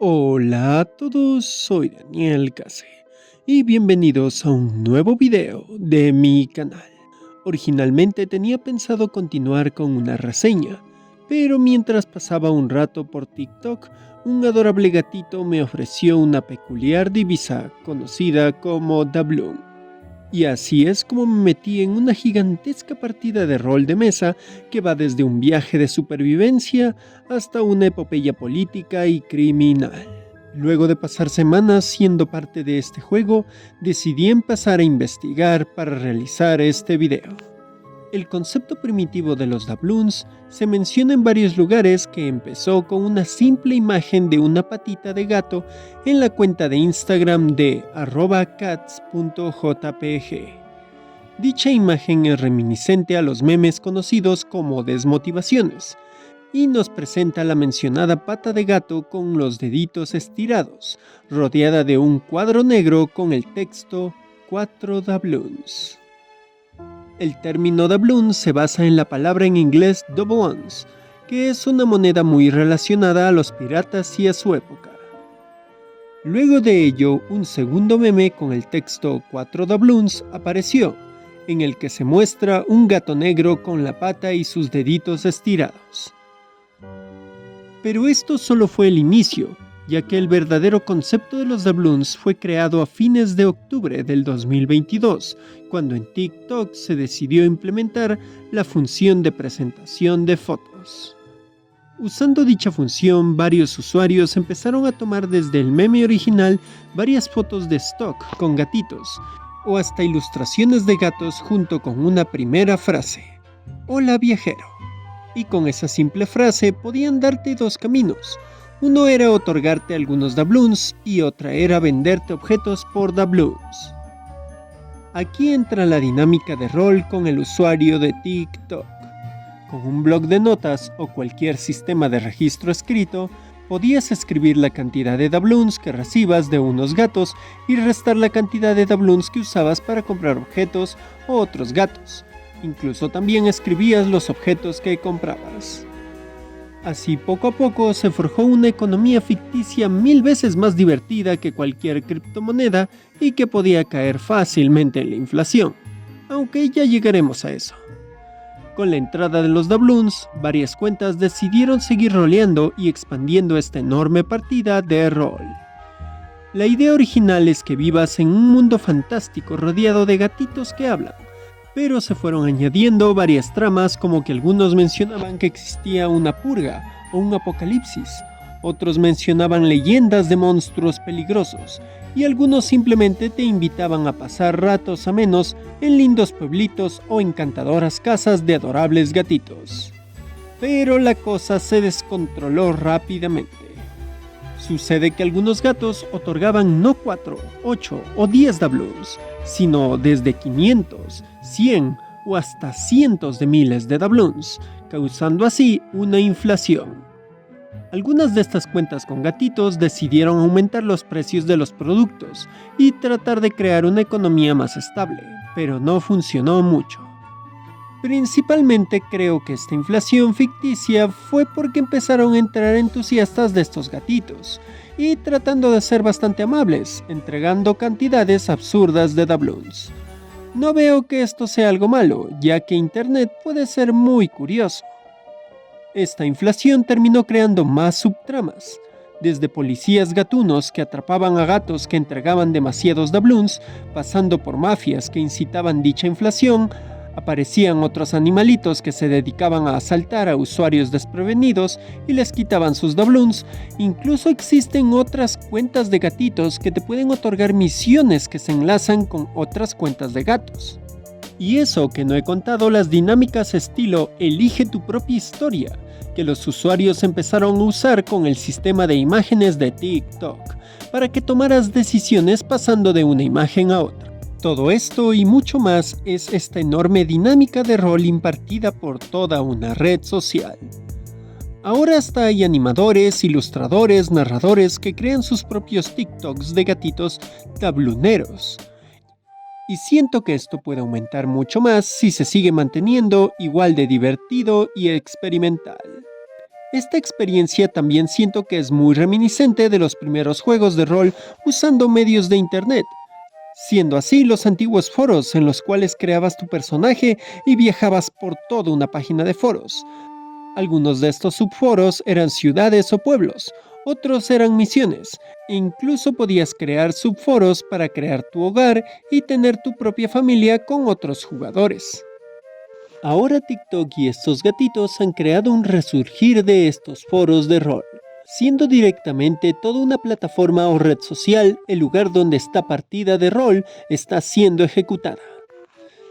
Hola a todos, soy Daniel Case y bienvenidos a un nuevo video de mi canal. Originalmente tenía pensado continuar con una reseña, pero mientras pasaba un rato por TikTok, un adorable gatito me ofreció una peculiar divisa conocida como Dabloon. Y así es como me metí en una gigantesca partida de rol de mesa que va desde un viaje de supervivencia hasta una epopeya política y criminal. Luego de pasar semanas siendo parte de este juego, decidí empezar a investigar para realizar este video. El concepto primitivo de los Dabloons se menciona en varios lugares que empezó con una simple imagen de una patita de gato en la cuenta de Instagram de @cats.jpg. Dicha imagen es reminiscente a los memes conocidos como desmotivaciones, y nos presenta la mencionada pata de gato con los deditos estirados, rodeada de un cuadro negro con el texto 4 Dabloons. El término doubloon se basa en la palabra en inglés double ounce, que es una moneda muy relacionada a los piratas y a su época. Luego de ello, un segundo meme con el texto 4 doubloons apareció, en el que se muestra un gato negro con la pata y sus deditos estirados. Pero esto solo fue el inicio, ya que el verdadero concepto de los Dabloons fue creado a fines de octubre del 2022, cuando en TikTok se decidió implementar la función de presentación de fotos. Usando dicha función, varios usuarios empezaron a tomar desde el meme original varias fotos de stock con gatitos, o hasta ilustraciones de gatos junto con una primera frase: "Hola viajero". Y con esa simple frase podían darte dos caminos. Uno era otorgarte algunos Dabloons y otra era venderte objetos por Dabloons. Aquí entra la dinámica de rol con el usuario de TikTok. Con un blog de notas o cualquier sistema de registro escrito, podías escribir la cantidad de Dabloons que recibas de unos gatos y restar la cantidad de Dabloons que usabas para comprar objetos o otros gatos. Incluso también escribías los objetos que comprabas. Así poco a poco se forjó una economía ficticia 1000 veces más divertida que cualquier criptomoneda y que podía caer fácilmente en la inflación, aunque ya llegaremos a eso. Con la entrada de los Dabloons, varias cuentas decidieron seguir roleando y expandiendo esta enorme partida de rol. La idea original es que vivas en un mundo fantástico rodeado de gatitos que hablan, pero se fueron añadiendo varias tramas, como que algunos mencionaban que existía una purga o un apocalipsis, otros mencionaban leyendas de monstruos peligrosos, y algunos simplemente te invitaban a pasar ratos amenos en lindos pueblitos o encantadoras casas de adorables gatitos. Pero la cosa se descontroló rápidamente. Sucede que algunos gatos otorgaban no 4, 8 o 10 Dabloons, sino desde 500, 100 o hasta cientos de miles de Dabloons, causando así una inflación. Algunas de estas cuentas con gatitos decidieron aumentar los precios de los productos y tratar de crear una economía más estable, pero no funcionó mucho. Principalmente creo que esta inflación ficticia fue porque empezaron a entrar entusiastas de estos gatitos y tratando de ser bastante amables, entregando cantidades absurdas de Dabloons. No veo que esto sea algo malo, ya que Internet puede ser muy curioso. Esta inflación terminó creando más subtramas, desde policías gatunos que atrapaban a gatos que entregaban demasiados Dabloons, pasando por mafias que incitaban dicha inflación. Aparecían otros animalitos que se dedicaban a asaltar a usuarios desprevenidos y les quitaban sus Dabloons. Incluso existen otras cuentas de gatitos que te pueden otorgar misiones que se enlazan con otras cuentas de gatos. Y eso que no he contado las dinámicas estilo elige tu propia historia, que los usuarios empezaron a usar con el sistema de imágenes de TikTok, para que tomaras decisiones pasando de una imagen a otra. Todo esto y mucho más es esta enorme dinámica de rol impartida por toda una red social. Ahora hasta hay animadores, ilustradores, narradores que crean sus propios TikToks de gatitos dablooneros. Y siento que esto puede aumentar mucho más si se sigue manteniendo igual de divertido y experimental. Esta experiencia también siento que es muy reminiscente de los primeros juegos de rol usando medios de internet, siendo así los antiguos foros en los cuales creabas tu personaje y viajabas por toda una página de foros. Algunos de estos subforos eran ciudades o pueblos, otros eran misiones, e incluso podías crear subforos para crear tu hogar y tener tu propia familia con otros jugadores. Ahora TikTok y estos gatitos han creado un resurgir de estos foros de rol, siendo directamente toda una plataforma o red social el lugar donde esta partida de rol está siendo ejecutada.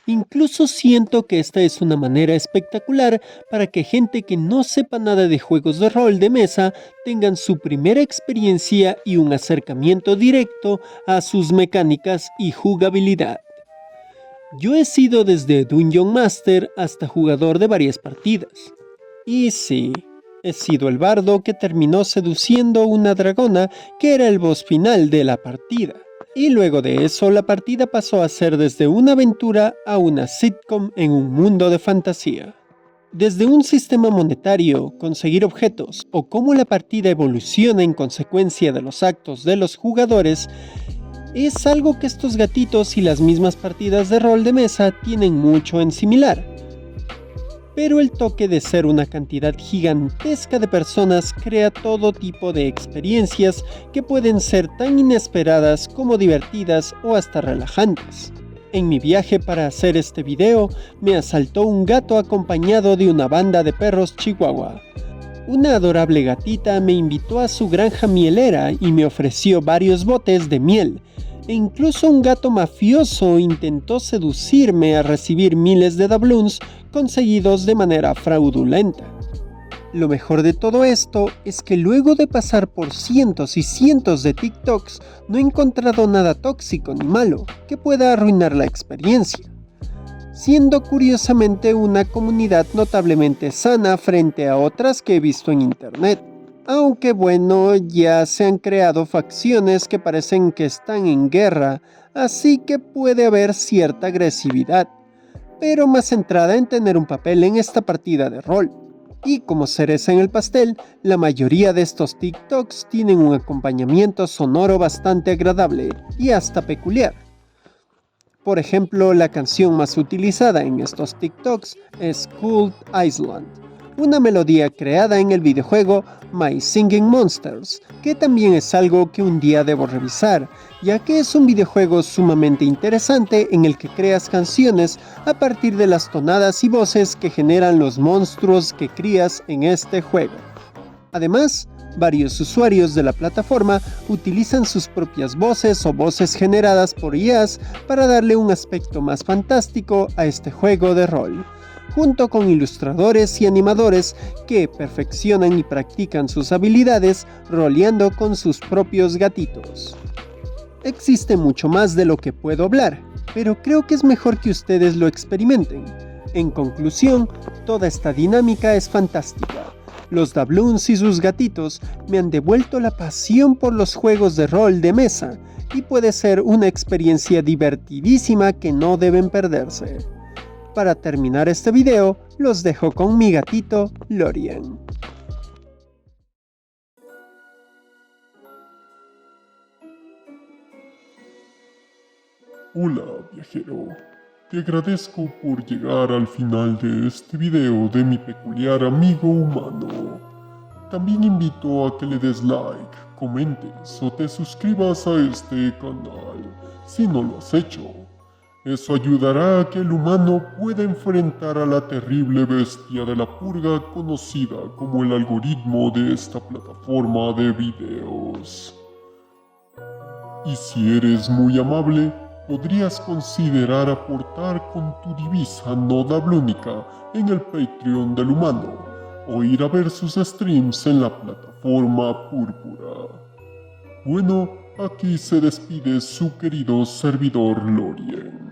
Incluso siento que esta es una manera espectacular para que gente que no sepa nada de juegos de rol de mesa tengan su primera experiencia y un acercamiento directo a sus mecánicas y jugabilidad. Yo he sido desde Dungeon Master hasta jugador de varias partidas. Y sí, he sido el bardo que terminó seduciendo una dragona que era el boss final de la partida. Y luego de eso la partida pasó a ser desde una aventura a una sitcom en un mundo de fantasía. Desde un sistema monetario, conseguir objetos o cómo la partida evoluciona en consecuencia de los actos de los jugadores, es algo que estos gatitos y las mismas partidas de rol de mesa tienen mucho en similar. Pero el toque de ser una cantidad gigantesca de personas crea todo tipo de experiencias que pueden ser tan inesperadas como divertidas o hasta relajantes. En mi viaje para hacer este video, me asaltó un gato acompañado de una banda de perros chihuahua. Una adorable gatita me invitó a su granja mielera y me ofreció varios botes de miel. E incluso un gato mafioso intentó seducirme a recibir miles de doubloons conseguidos de manera fraudulenta. Lo mejor de todo esto es que luego de pasar por cientos y cientos de TikToks, no he encontrado nada tóxico ni malo que pueda arruinar la experiencia, siendo curiosamente una comunidad notablemente sana frente a otras que he visto en internet. Aunque bueno, ya se han creado facciones que parecen que están en guerra, así que puede haber cierta agresividad, pero más centrada en tener un papel en esta partida de rol. Y como cereza en el pastel, la mayoría de estos TikToks tienen un acompañamiento sonoro bastante agradable y hasta peculiar. Por ejemplo, la canción más utilizada en estos TikToks es Cold Island, una melodía creada en el videojuego My Singing Monsters, que también es algo que un día debo revisar, ya que es un videojuego sumamente interesante en el que creas canciones a partir de las tonadas y voces que generan los monstruos que crías en este juego. Además, varios usuarios de la plataforma utilizan sus propias voces o voces generadas por IAs para darle un aspecto más fantástico a este juego de rol, junto con ilustradores y animadores que perfeccionan y practican sus habilidades roleando con sus propios gatitos. Existe mucho más de lo que puedo hablar, pero creo que es mejor que ustedes lo experimenten. En conclusión, toda esta dinámica es fantástica. Los doubloons y sus gatitos me han devuelto la pasión por los juegos de rol de mesa y puede ser una experiencia divertidísima que no deben perderse. Para terminar este video, los dejo con mi gatito Lorien. Hola viajero, te agradezco por llegar al final de este video de mi peculiar amigo humano. También invito a que le des like, comentes o te suscribas a este canal si no lo has hecho. Eso ayudará a que el humano pueda enfrentar a la terrible bestia de la purga conocida como el algoritmo de esta plataforma de videos. Y si eres muy amable, podrías considerar aportar con tu divisa no doubloónica en el Patreon del humano o ir a ver sus streams en la plataforma púrpura. Bueno, aquí se despide su querido servidor Lorien.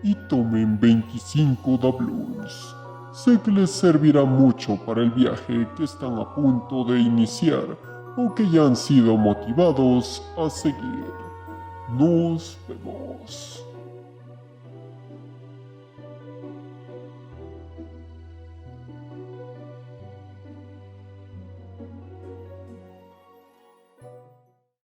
Y tomen 25 doubloons. Sé que les servirá mucho para el viaje que están a punto de iniciar o que ya han sido motivados a seguir. Nos vemos.